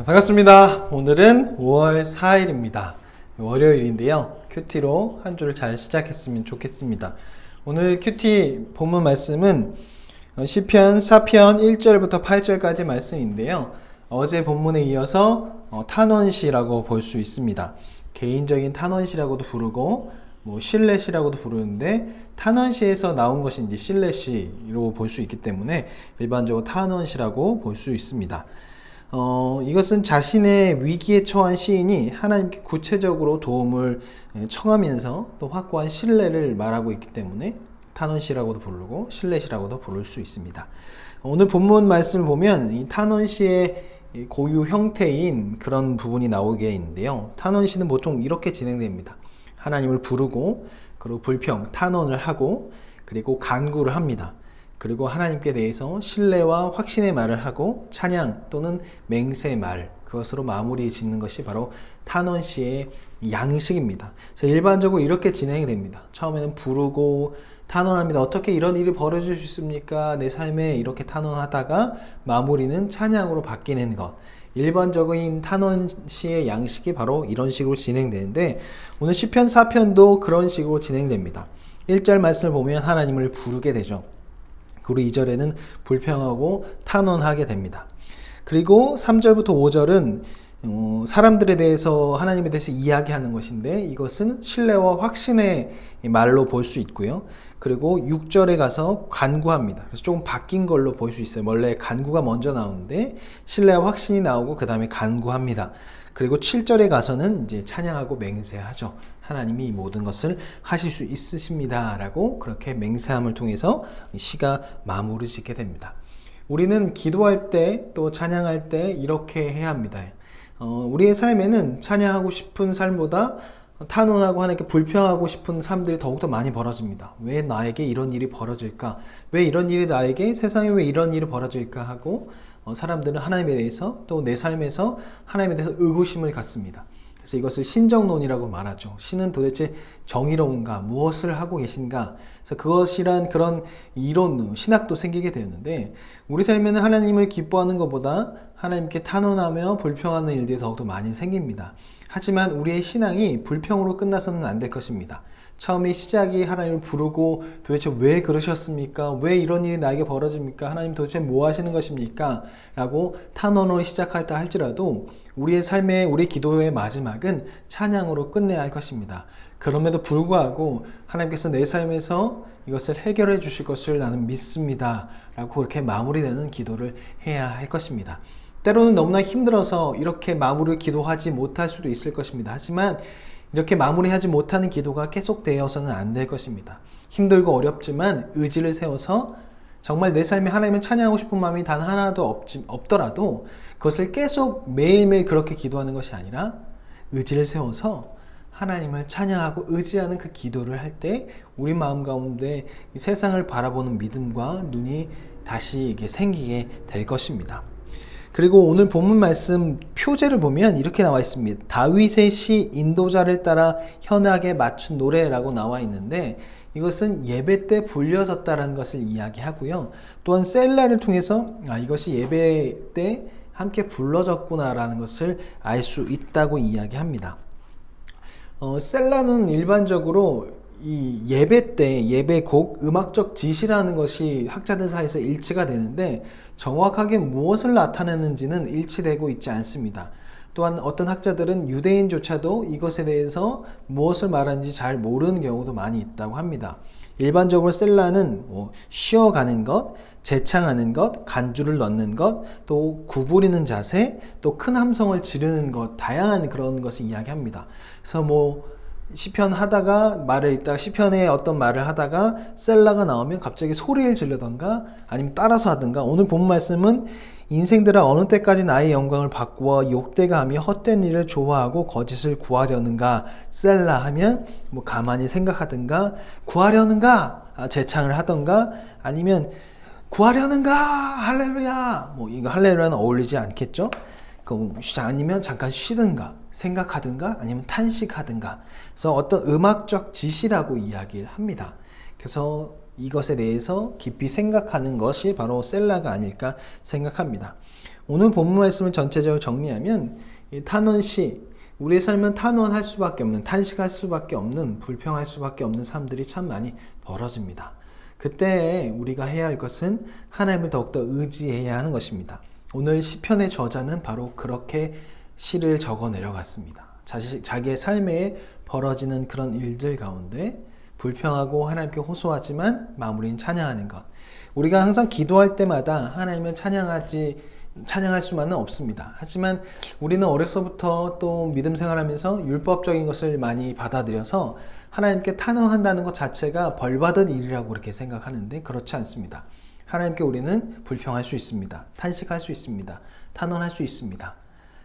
반갑습니다. 오늘은 5월 4일입니다. 월요일인데요. 큐티로 한 주를 잘 시작했으면 좋겠습니다. 오늘 큐티 본문 말씀은 시편 4편 1절부터 8절까지 말씀인데요. 어제 본문에 이어서 탄원시라고 볼 수 있습니다. 개인적인 탄원시라고도 부르고 실렛이라고도 부르는데 탄원시에서 나온 것이 이제 실렛시로 볼 수 있기 때문에 일반적으로 탄원시라고 볼 수 있습니다. 이것은 자신의 위기에 처한 시인이 하나님께 구체적으로 도움을 청하면서 또 확고한 신뢰를 말하고 있기 때문에 탄원시라고도 부르고 실렛이라고도 부를 수 있습니다. 오늘 본문 말씀을 보면 이 탄원시의 고유 형태인 그런 부분이 나오게 있는데요. 탄원시는 보통 이렇게 진행됩니다. 하나님을 부르고 그리고 불평, 탄원을 하고 그리고 간구를 합니다. 그리고 하나님께 대해서 신뢰와 확신의 말을 하고 찬양 또는 맹세의 말, 그것으로 마무리 짓는 것이 바로 탄원시의 양식입니다. 그래서 일반적으로 이렇게 진행이 됩니다. 처음에는 부르고 탄원합니다. 어떻게 이런 일이 벌어질 수 있습니까? 내 삶에 이렇게 탄원하다가 마무리는 찬양으로 바뀌는 것. 일반적인 탄원시의 양식이 바로 이런 식으로 진행되는데 오늘 시편 4편도 그런 식으로 진행됩니다. 1절 말씀을 보면 하나님을 부르게 되죠. 그리고 2절에는 불평하고 탄원하게 됩니다. 그리고 3절부터 5절은 사람들에 대해서 하나님에 대해서 이야기하는 것인데 이것은 신뢰와 확신의 말로 볼 수 있고요. 그리고 6절에 가서 간구합니다. 그래서 조금 바뀐 걸로 볼 수 있어요. 원래 간구가 먼저 나오는데 신뢰와 확신이 나오고 그 다음에 간구합니다. 그리고 7절에 가서는 이제 찬양하고 맹세하죠. 하나님이 이 모든 것을 하실 수 있으십니다 라고 그렇게 맹세함을 통해서 시가 마무리 짓게 됩니다. 우리는 기도할 때 또 찬양할 때 이렇게 해야 합니다. 우리의 삶에는 찬양하고 싶은 삶보다 탄원하고 하나님께 불평하고 싶은 삶들이 더욱더 많이 벌어집니다. 왜 나에게 이런 일이 벌어질까? 왜 이런 일이 나에게 세상에 왜 이런 일이 벌어질까 하고 사람들은 하나님에 대해서 또 내 삶에서 하나님에 대해서 의구심을 갖습니다. 그래서 이것을 신정론이라고 말하죠. 신은 도대체 정의로운가? 무엇을 하고 계신가? 그래서 그것이란 그런 이론, 신학도 생기게 되었는데 우리 삶에는 하나님을 기뻐하는 것보다 하나님께 탄원하며 불평하는 일들이 더욱더 많이 생깁니다. 하지만 우리의 신앙이 불평으로 끝나서는 안 될 것입니다. 처음에 시작이 하나님을 부르고 도대체 왜 그러셨습니까? 왜 이런 일이 나에게 벌어집니까? 하나님 도대체 뭐 하시는 것입니까? 라고 탄원으로 시작할다 할지라도 우리의 삶의 우리 기도의 마지막은 찬양으로 끝내야 할 것입니다. 그럼에도 불구하고 하나님께서 내 삶에서 이것을 해결해 주실 것을 나는 믿습니다. 라고 그렇게 마무리되는 기도를 해야 할 것입니다. 때로는 너무나 힘들어서 이렇게 마무리 기도하지 못할 수도 있을 것입니다. 하지만 이렇게 마무리하지 못하는 기도가 계속되어서는 안 될 것입니다. 힘들고 어렵지만 의지를 세워서 정말 내 삶에 하나님을 찬양하고 싶은 마음이 단 하나도 없더라도 그것을 계속 매일매일 그렇게 기도하는 것이 아니라 의지를 세워서 하나님을 찬양하고 의지하는 그 기도를 할 때 우리 마음 가운데 이 세상을 바라보는 믿음과 눈이 다시 이게 생기게 될 것입니다. 그리고 오늘 본문 말씀 표제를 보면 이렇게 나와 있습니다. 다윗의 시 인도자를 따라 현악에 맞춘 노래라고 나와 있는데 이것은 예배 때 불려졌다라는 것을 이야기하고요. 또한 셀라를 통해서 이것이 예배 때 함께 불러졌구나라는 것을 알 수 있다고 이야기합니다. 셀라는 일반적으로 이 예배 때 예배곡 음악적 지시라는 것이 학자들 사이에서 일치가 되는데 정확하게 무엇을 나타내는지는 일치되고 있지 않습니다. 또한 어떤 학자들은 유대인조차도 이것에 대해서 무엇을 말하는지 잘 모르는 경우도 많이 있다고 합니다. 일반적으로 셀라는 쉬어가는 것, 재창하는 것, 간주를 넣는 것, 또 구부리는 자세, 또 큰 함성을 지르는 것, 다양한 그런 것을 이야기합니다. 그래서 시편 하다가 말을 읽다가 시편에 어떤 말을 하다가 셀라가 나오면 갑자기 소리를 지르던가 아니면 따라서 하든가 오늘 본 말씀은 인생들아 어느 때까지 나의 영광을 바꾸어 욕되가 하며 헛된 일을 좋아하고 거짓을 구하려는가 셀라 하면 가만히 생각하든가 구하려는가 재창을 하던가 아니면 구하려는가 할렐루야 이거 할렐루야는 어울리지 않겠죠? 아니면 잠깐 쉬든가 생각하든가 아니면 탄식하든가 그래서 어떤 음악적 지시라고 이야기를 합니다. 그래서 이것에 대해서 깊이 생각하는 것이 바로 셀라가 아닐까 생각합니다. 오늘 본문 말씀을 전체적으로 정리하면 이 탄원시, 우리의 삶은 탄원할 수밖에 없는, 탄식할 수밖에 없는, 불평할 수밖에 없는 삶들이 참 많이 벌어집니다. 그때 우리가 해야 할 것은 하나님을 더욱더 의지해야 하는 것입니다. 오늘 시편의 저자는 바로 그렇게 시를 적어 내려갔습니다. 자기의 삶에 벌어지는 그런 일들 가운데 불평하고 하나님께 호소하지만 마무리는 찬양하는 것. 우리가 항상 기도할 때마다 하나님을 찬양할 수만은 없습니다. 하지만 우리는 어려서부터 또 믿음 생활하면서 율법적인 것을 많이 받아들여서 하나님께 탄원한다는 것 자체가 벌받은 일이라고 그렇게 생각하는데 그렇지 않습니다. 하나님께 우리는 불평할 수 있습니다. 탄식할 수 있습니다. 탄원할 수 있습니다.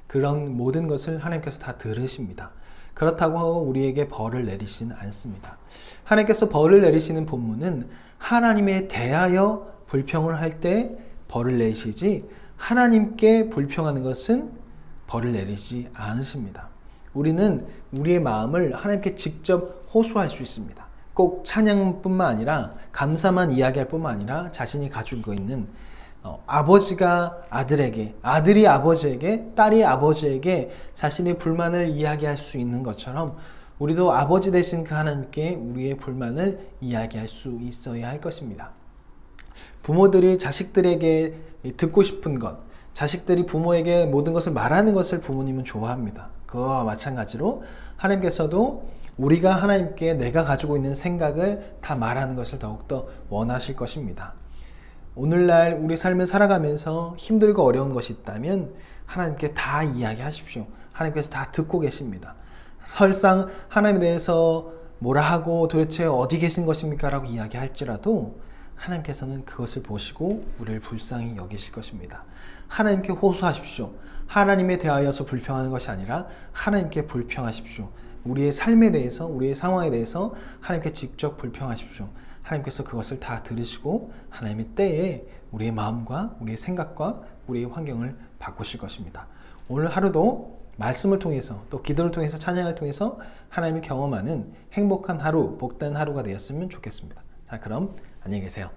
그런 모든 것을 하나님께서 다 들으십니다. 그렇다고 하고 우리에게 벌을 내리시는 않습니다. 하나님께서 벌을 내리시는 본문은 하나님에 대하여 불평을 할 때 벌을 내리시지 하나님께 불평하는 것은 벌을 내리지 않으십니다. 우리는 우리의 마음을 하나님께 직접 호소할 수 있습니다. 꼭 찬양뿐만 아니라 감사만 이야기할 뿐만 아니라 자신이 가지고 있는 아버지가 아들에게, 아들이 아버지에게, 딸이 아버지에게 자신의 불만을 이야기할 수 있는 것처럼 우리도 아버지 되신 그 하나님께 우리의 불만을 이야기할 수 있어야 할 것입니다. 부모들이 자식들에게 듣고 싶은 것, 자식들이 부모에게 모든 것을 말하는 것을 부모님은 좋아합니다. 그와 마찬가지로 하나님께서도 우리가 하나님께 내가 가지고 있는 생각을 다 말하는 것을 더욱더 원하실 것입니다. 오늘날 우리 삶을 살아가면서 힘들고 어려운 것이 있다면 하나님께 다 이야기하십시오. 하나님께서 다 듣고 계십니다. 설상 하나님에 대해서 뭐라 하고 도대체 어디 계신 것입니까? 라고 이야기할지라도 하나님께서는 그것을 보시고 우리를 불쌍히 여기실 것입니다. 하나님께 호소하십시오. 하나님에 대하여서 불평하는 것이 아니라 하나님께 불평하십시오. 우리의 삶에 대해서, 우리의 상황에 대해서 하나님께 직접 불평하십시오. 하나님께서 그것을 다 들으시고 하나님의 때에 우리의 마음과 우리의 생각과 우리의 환경을 바꾸실 것입니다. 오늘 하루도 말씀을 통해서 또 기도를 통해서 찬양을 통해서 하나님이 경험하는 행복한 하루, 복된 하루가 되었으면 좋겠습니다. 자, 그럼 안녕히 계세요.